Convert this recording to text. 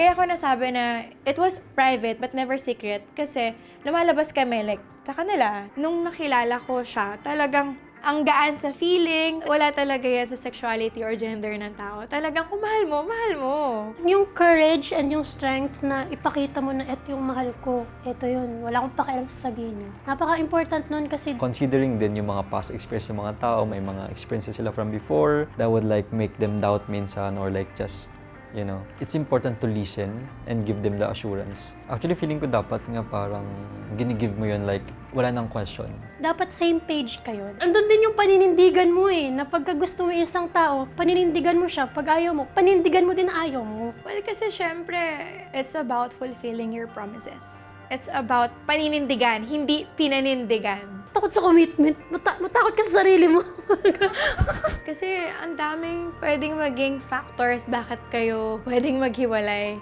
Kaya ako nasabi na it was private but never secret kasi lumalabas kami like sa kanila. Nung nakilala ko siya, talagang ang gaan sa feeling, wala talaga yan sa sexuality or gender ng tao. Talagang kung mahal mo, mahal mo. Yung courage and yung strength na ipakita mo na eto yung mahal ko, eto yun, wala akong pakialam sa sabihin niya. Napaka-important nun kasi Considering din yung mga past experience ng mga tao, may mga experiences sila from before that would like make them doubt minsan or like just, you know, it's important to listen and give them the assurance. Actually, feeling ko dapat nga parang ginigive mo yun like wala nang question. dapat same page kayo. Andun din yung paninindigan mo na pagka gusto mo yung isang tao, paninindigan mo siya. Pag ayaw mo, panindigan mo din na ayaw mo. Well, kasi syempre, it's about fulfilling your promises. It's about paninindigan, hindi pinanindigan. Takot sa commitment. Matakot ka sa sarili mo. Kasi ang daming pwedeng maging factors bakit kayo pwedeng maghiwalay.